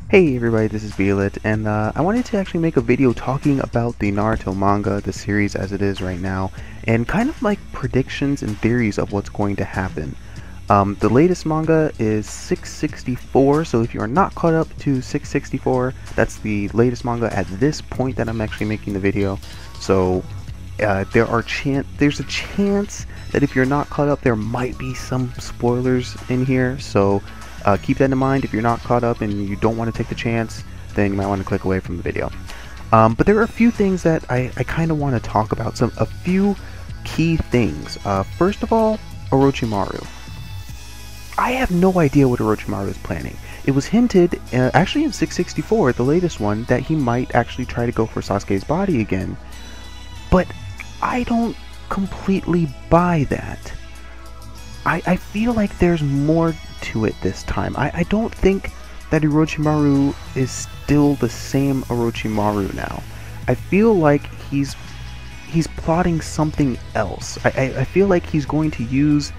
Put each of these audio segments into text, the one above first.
Hey everybody, this is Beelit, and I wanted to actually make a video talking about the Naruto manga, the series as it is right now, and kind of like predictions and theories of what's going to happen. The latest manga is 664, so if you are not caught up to 664, that's the latest manga at this point that I'm actually making the video. So there's a chance that if you're not caught up, there might be some spoilers in here, so keep that in mind. If you're not caught up and you don't want to take the chance, then you might want to click away from the video. But there are a few things that I kind of want to talk about, a few key things. First of all, Orochimaru. I have no idea what Orochimaru is planning. It was hinted, actually in 664, the latest one, that he might actually try to go for Sasuke's body again, but I don't completely buy that. I feel like there's more to it this time. I don't think that Orochimaru is still the same Orochimaru now. I feel like he's plotting something else. I feel like he's going to use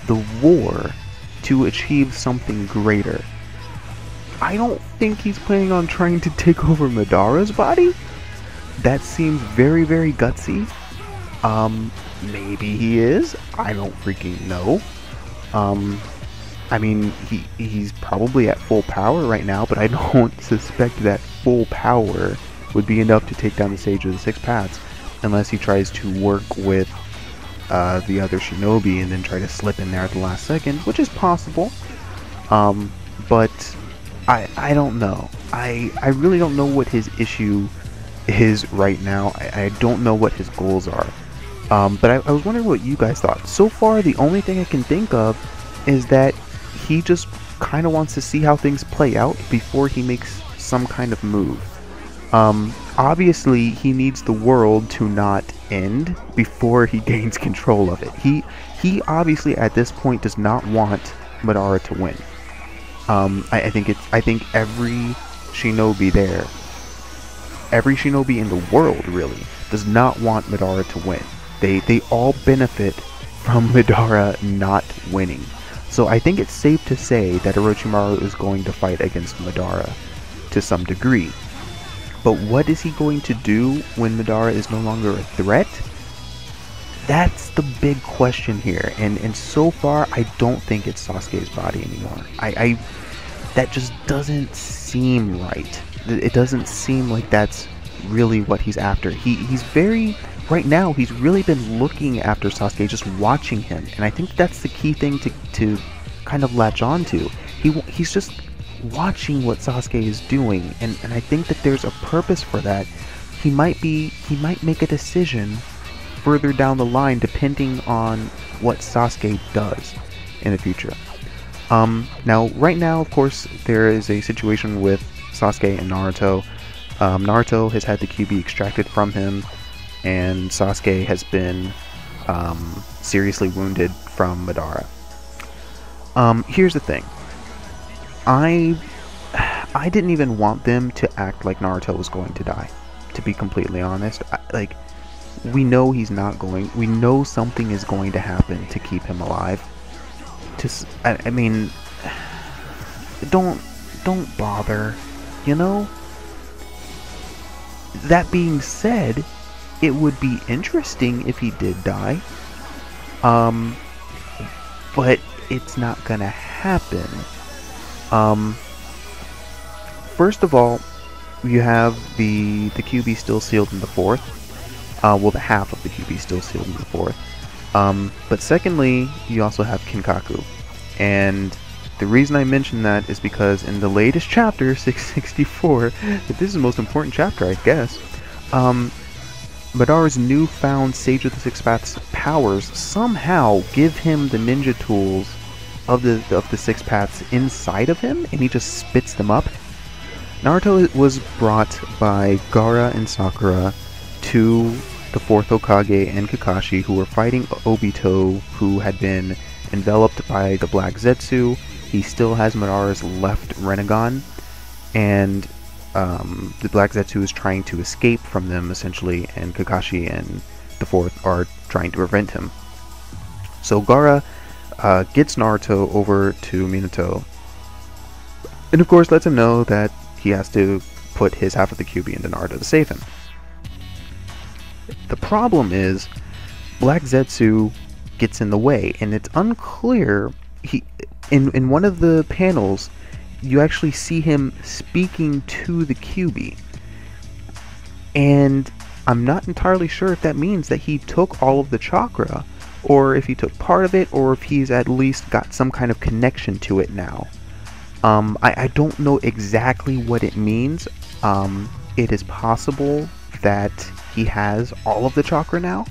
the war to achieve something greater. I don't think he's planning on trying to take over Madara's body. That seems very, very gutsy. Maybe he is. I don't freaking know. I mean, he's probably at full power right now, but I don't suspect that full power would be enough to take down the Sage of the Six Paths, unless he tries to work with the other shinobi and then try to slip in there at the last second, which is possible. But I don't know. I really don't know what his issue is right now. I don't know what his goals are. But I was wondering what you guys thought. So far, the only thing I can think of is that he just kind of wants to see how things play out before he makes some kind of move. Obviously, he needs the world to not end before he gains control of it. He obviously at this point does not want Madara to win. I think every shinobi there, every shinobi in the world really, does not want Madara to win. They all benefit from Madara not winning. So I think it's safe to say that Orochimaru is going to fight against Madara to some degree. But what is he going to do when Madara is no longer a threat? That's the big question here. And so far, I don't think it's Sasuke's body anymore. That just doesn't seem right. It doesn't seem like that's really what he's after. He's very... Right now, he's really been looking after Sasuke, just watching him, and I think that's the key thing to kind of latch on to. He's just watching what Sasuke is doing, and I think that there's a purpose for that. He might make a decision further down the line depending on what Sasuke does in the future. Now, right now, of course, there is a situation with Sasuke and Naruto. Naruto has had the Kyuubi extracted from him, and Sasuke has been seriously wounded from Madara. Here's the thing. I didn't even want them to act like Naruto was going to die, to be completely honest. We know he's not going. We know something is going to happen to keep him alive. I mean, don't bother, you know? That being said, it would be interesting if he did die, but it's not gonna happen. First of all, you have the Kyuubi still sealed in the fourth. Well, the half of the Kyuubi still sealed in the fourth. But secondly, you also have Kinkaku, and the reason I mention that is because in the latest chapter, 664, this is the most important chapter, I guess. Madara's newfound Sage of the Six Paths powers somehow give him the ninja tools of the Six Paths inside of him, and he just spits them up. Naruto was brought by Gaara and Sakura to the fourth Hokage and Kakashi, who were fighting Obito, who had been enveloped by the Black Zetsu. He still has Madara's left Rinnegan, and the Black Zetsu is trying to escape from them, essentially, and Kakashi and the fourth are trying to prevent him. So Gaara gets Naruto over to Minato, and of course lets him know that he has to put his half of the Kyuubi into Naruto to save him. The problem is Black Zetsu gets in the way, and it's unclear. In one of the panels, you actually see him speaking to the Kyuubi, and I'm not entirely sure if that means that he took all of the chakra, or if he took part of it, or if he's at least got some kind of connection to it now. I don't know exactly what it means. It is possible that he has all of the chakra now.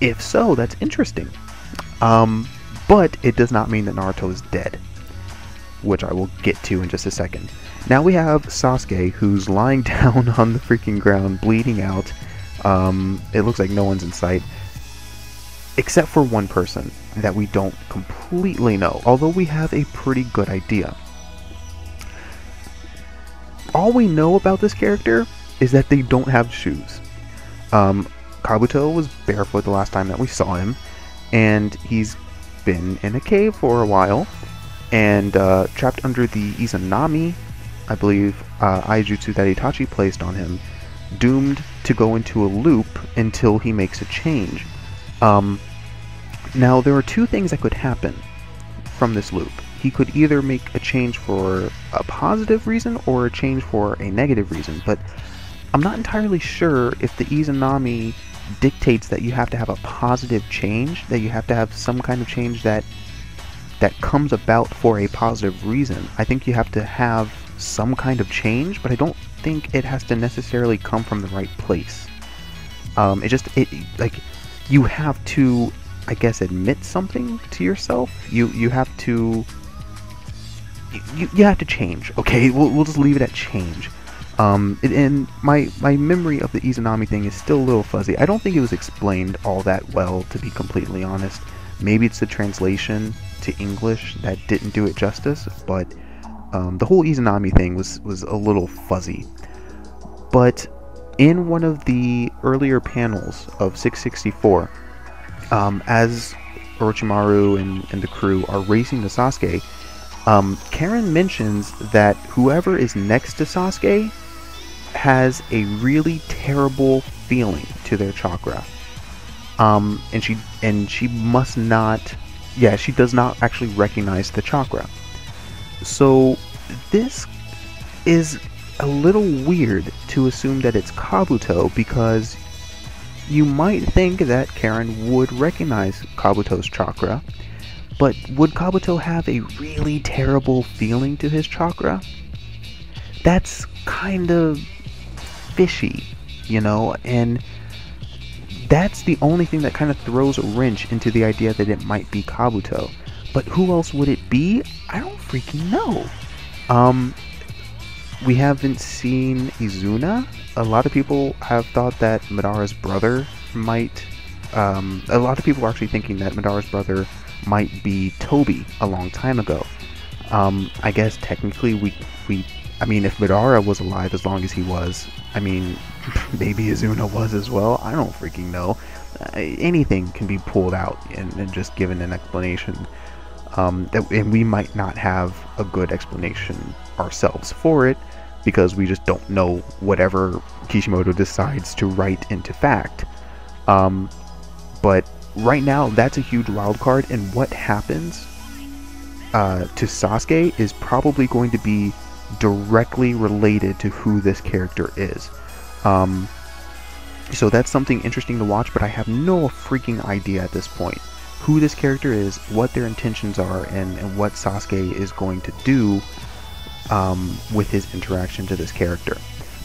If so, that's interesting. But it does not mean that Naruto is dead, which I will get to in just a second. Now we have Sasuke, who's lying down on the freaking ground, bleeding out. It looks like no one's in sight, except for one person that we don't completely know, although we have a pretty good idea. All we know about this character is that they don't have shoes. Kabuto was barefoot the last time that we saw him, and he's been in a cave for a while, and trapped under the Izanami, I believe, Aijutsu that Itachi placed on him, doomed to go into a loop until he makes a change. Now, there are two things that could happen from this loop. He could either make a change for a positive reason or a change for a negative reason, but I'm not entirely sure if the Izanami dictates that you have to have a positive change, that you have to have some kind of change that comes about for a positive reason. I think you have to have some kind of change, but I don't think it has to necessarily come from the right place. You have to, I guess, admit something to yourself. You have to change. Okay, we'll just leave it at change. And my memory of the Izanami thing is still a little fuzzy. I don't think it was explained all that well, to be completely honest. Maybe it's the translation to English that didn't do it justice, but the whole Izanami thing was a little fuzzy. But in one of the earlier panels of 664, as Orochimaru and the crew are racing to Sasuke, Karen mentions that whoever is next to Sasuke has a really terrible feeling to their chakra. And she must not, she does not actually recognize the chakra. So this is a little weird to assume that it's Kabuto, because you might think that Karen would recognize Kabuto's chakra, but would Kabuto have a really terrible feeling to his chakra? That's kind of fishy, you know, and that's the only thing that kind of throws a wrench into the idea that it might be Kabuto. But who else would it be? I don't freaking know. We haven't seen Izuna. A lot of people have thought that Madara's brother might... a lot of people are actually thinking that Madara's brother might be Toby a long time ago. I guess technically I mean, if Madara was alive as long as he was, I mean, maybe Izuna was as well. I don't freaking know. Anything can be pulled out and just given an explanation. And we might not have a good explanation ourselves for it, because we just don't know whatever Kishimoto decides to write into fact. But right now, that's a huge wild card, and what happens to Sasuke is probably going to be directly related to who this character is. So that's something interesting to watch, but I have no freaking idea at this point who this character is, what their intentions are, and what Sasuke is going to do with his interaction to this character.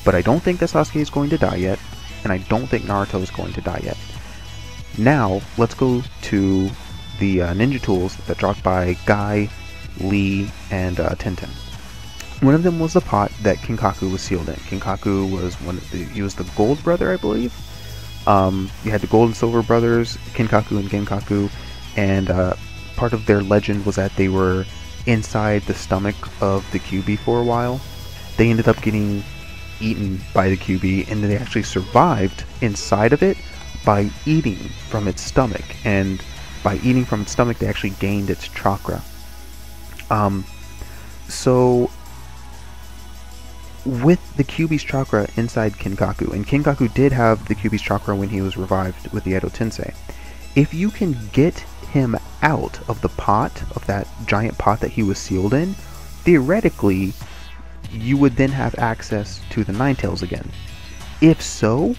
But I don't think that Sasuke is going to die yet, and I don't think Naruto is going to die yet. Now, let's go to the ninja tools that dropped by Guy, Lee, and Tenten. One of them was the pot that Kinkaku was sealed in. Kinkaku was he was the gold brother, I believe. You had the gold and silver brothers, Kinkaku and Genkaku, and part of their legend was that they were inside the stomach of the Kyuubi for a while. They ended up getting eaten by the Kyuubi, and they actually survived inside of it by eating from its stomach, and by eating from its stomach they actually gained its chakra. So with the Kyuubi's chakra inside Kinkaku, and Kinkaku did have the Kyuubi's chakra when he was revived with the Edo Tensei. If you can get him out of the pot, of that giant pot that he was sealed in, theoretically, you would then have access to the Ninetales again. If so,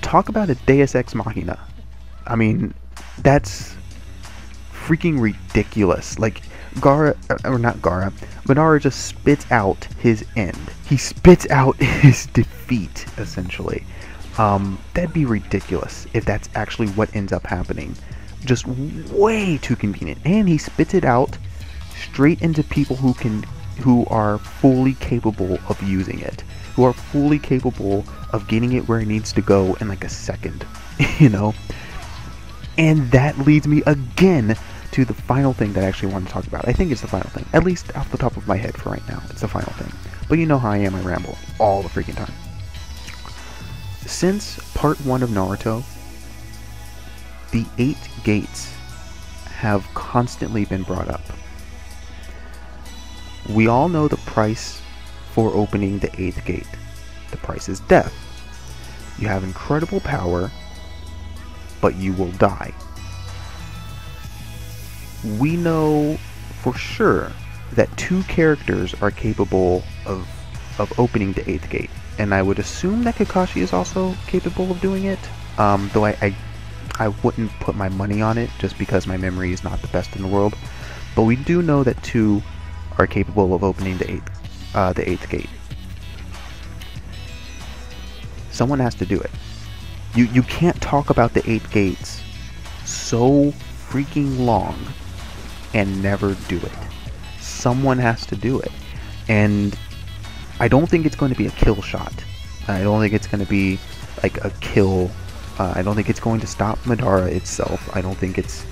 talk about a Deus Ex Machina. I mean, that's freaking ridiculous. Like, Gaara, or not Gaara, Madara just spits out his end. He spits out his defeat, essentially. That'd be ridiculous if that's actually what ends up happening. Just way too convenient. And he spits it out straight into people who are fully capable of using it. Who are fully capable of getting it where it needs to go in like a second. You know? And that leads me again to the final thing that I actually want to talk about. I think it's the final thing. At least off the top of my head for right now. It's the final thing. But you know how I am, I ramble all the freaking time. Since part 1 of Naruto, the 8 gates have constantly been brought up. We all know the price for opening the 8th gate. The price is death. You have incredible power, but you will die. We know for sure that 2 characters are capable of opening the 8th gate, and I would assume that Kakashi is also capable of doing it, though I wouldn't put my money on it just because my memory is not the best in the world. But we do know that 2 are capable of opening the 8th gate. Someone has to do it. You can't talk about the 8 gates so freaking long and never do it. Someone has to do it. And I don't think it's going to be a kill shot. I don't think it's going to be like a kill. I don't think it's going to stop Madara itself. I don't think it's...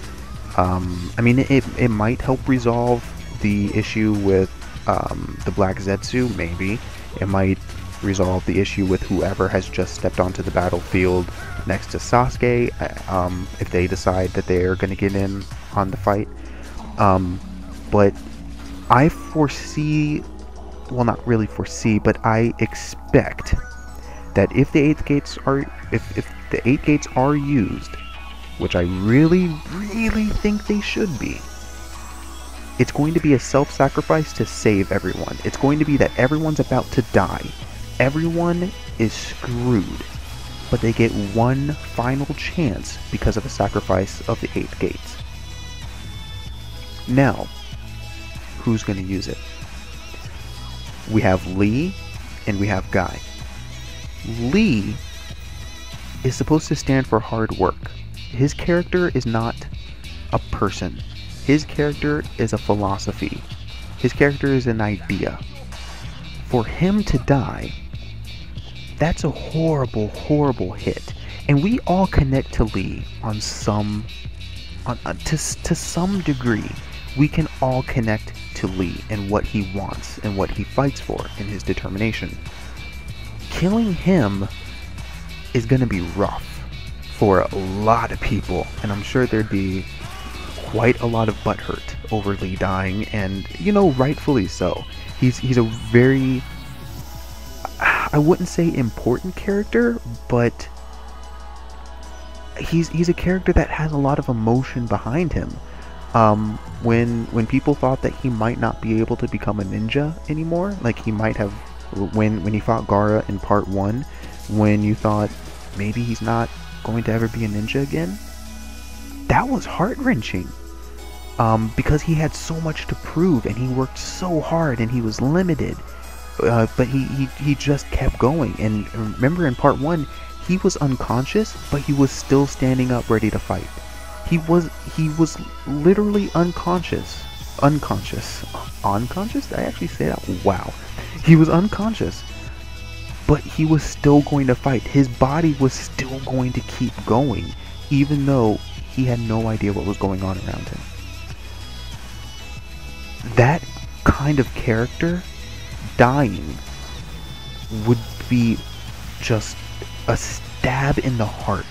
I mean, it might help resolve the issue with the Black Zetsu, maybe. It might resolve the issue with whoever has just stepped onto the battlefield next to Sasuke, if they decide that they're going to get in on the fight. But I foresee, well, not really foresee, but I expect that if the 8 gates are, if the 8 gates are used, which I really think they should be, it's going to be a self-sacrifice to save everyone. It's going to be that everyone's about to die. Everyone is screwed, but they get one final chance because of a sacrifice of the 8 gates. Now, who's going to use it? We have Lee and we have Guy. Lee is supposed to stand for hard work. His character is not a person. His character is a philosophy. His character is an idea. For him to die, that's a horrible, horrible hit. And we all connect to Lee on some, to some degree. We can all connect to Lee and what he wants and what he fights for and his determination. Killing him is going to be rough for a lot of people, and I'm sure there'd be quite a lot of butthurt over Lee dying, and you know, rightfully so. He's a very, I wouldn't say important character, but he's a character that has a lot of emotion behind him. When people thought that he might not be able to become a ninja anymore, like he might have when he fought Gaara in part 1, when you thought maybe he's not going to ever be a ninja again, that was heart-wrenching. Because he had so much to prove and he worked so hard and he was limited, but he just kept going. And remember, in part 1 he was unconscious, but he was still standing up ready to fight. He was literally unconscious. Unconscious? Did I actually say that? Wow. He was unconscious, but he was still going to fight. His body was still going to keep going, even though he had no idea what was going on around him. That kind of character dying would be just a stab in the heart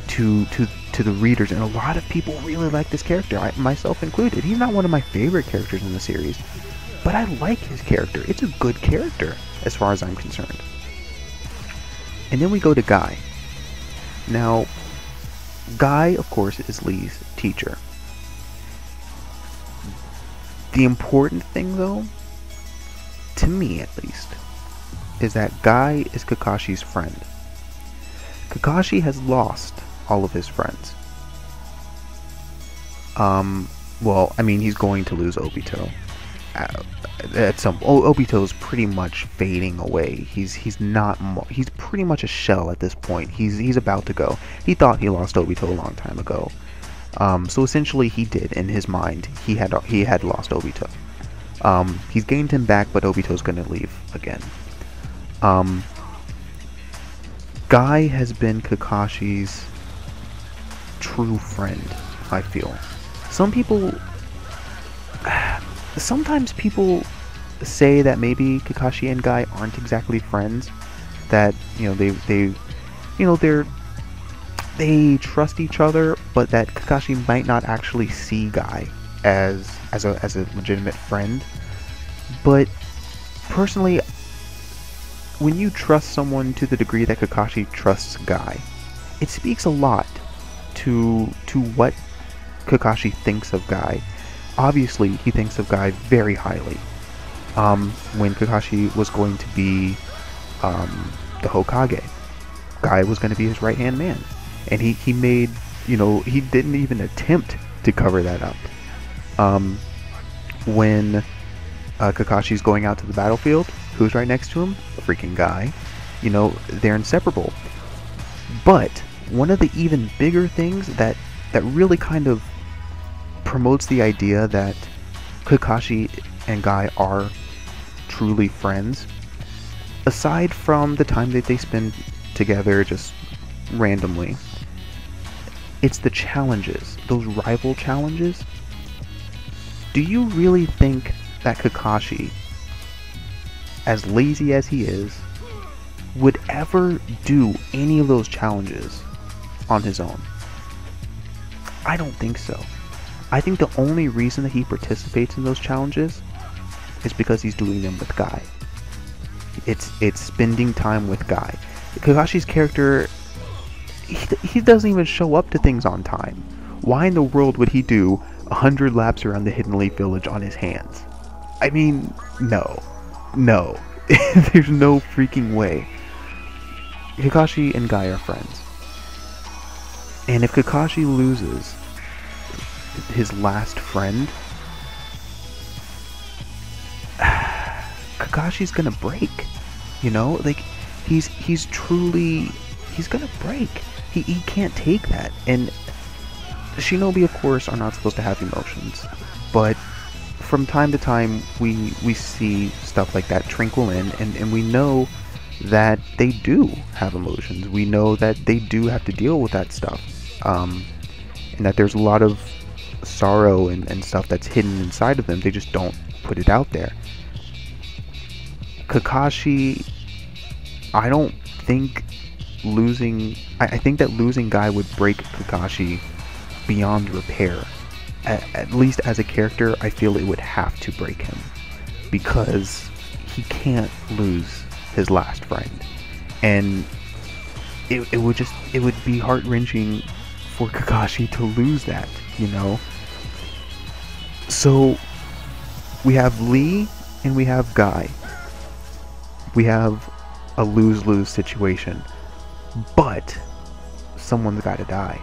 to the readers, and a lot of people really like this character, myself included. He's not one of my favorite characters in the series, but I like his character. It's a good character as far as I'm concerned. And then we go to Guy. Now, Guy, of course, is Lee's teacher. The important thing, though, to me at least, is that Guy is Kakashi's friend. Kakashi has lost all of his friends. Well, I mean, he's going to lose Obito. Obito's pretty much fading away. He's pretty much a shell at this point. He's about to go. He thought he lost Obito a long time ago. So essentially, he did in his mind. He had lost Obito. He's gained him back, but Obito's gonna leave again. Guy has been Kakashi's true friend, I feel. Sometimes people say that maybe Kakashi and Guy aren't exactly friends. That, you know, they trust each other, but that Kakashi might not actually see Guy as a legitimate friend. But personally, when you trust someone to the degree that Kakashi trusts Guy, it speaks a lot to what Kakashi thinks of Guy. Obviously, he thinks of Guy very highly. When Kakashi was going to be the Hokage, Guy was going to be his right-hand man. And he made, you know, he didn't even attempt to cover that up. When Kakashi's going out to the battlefield, who's right next to him? A freaking Guy. You know, they're inseparable. But one of the even bigger things that really kind of promotes the idea that Kakashi and Guy are truly friends, aside from the time that they spend together just randomly, it's the challenges, those rival challenges. Do you really think that Kakashi, as lazy as he is, would ever do any of those challenges on his own? I don't think so. I think the only reason that he participates in those challenges is because he's doing them with Guy. It's spending time with Guy. Kakashi's character, he doesn't even show up to things on time. Why in the world would he do 100 laps around the Hidden Leaf Village on his hands? I mean, no. There's no freaking way. Kakashi and Guy are friends. And if Kakashi loses his last friend, Kakashi's gonna break. You know, like he's gonna break. He can't take that. And Shinobi, of course, are not supposed to have emotions, but from time to time we see stuff like that trickle in, and we know that they do have emotions. We know that they do have to deal with that stuff, and that there's a lot of sorrow and stuff that's hidden inside of them. They just don't put it out there. Kakashi, I don't think losing... I think that losing Guy would break Kakashi beyond repair. At least as a character, I feel it would have to break him, because he can't lose his last friend. And it would be heart-wrenching for Kakashi to lose that, you know? So we have Lee and we have Guy. We have a lose-lose situation, but someone's got to die.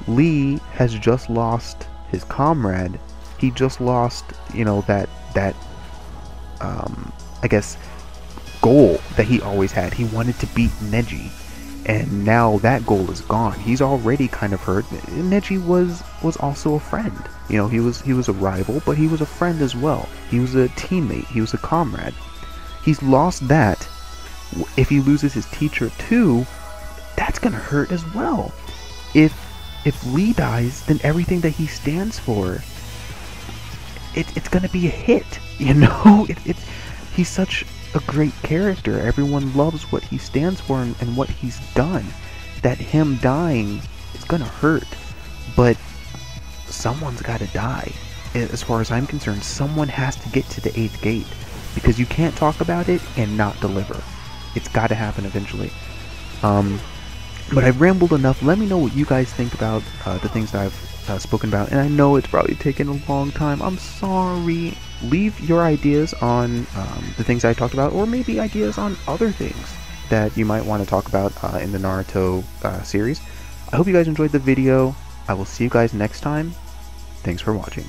Lee has just lost his comrade. He just lost, you know, that I guess goal that he always had. He wanted to beat Neji, and now that goal is gone. He's already kind of hurt. Neji was also a friend. You know, he was a rival, but he was a friend as well. He was a teammate. He was a comrade. He's lost that. If he loses his teacher too, that's gonna hurt as well. If Lee dies, then everything that he stands for, it's gonna be a hit. You know, he's such a great character. Everyone loves what he stands for and what he's done. That him dying is gonna hurt, but someone's gotta die. as far as I'm concerned, someone has to get to the 8th gate, because you can't talk about it and not deliver. It's got to happen eventually. But I've rambled enough. Let me know what you guys think about the things that I've spoken about, and I know it's probably taken a long time. I'm sorry. Leave your ideas on the things I talked about, or maybe ideas on other things that you might want to talk about in the Naruto series. I hope you guys enjoyed the video. I will see you guys next time. Thanks for watching.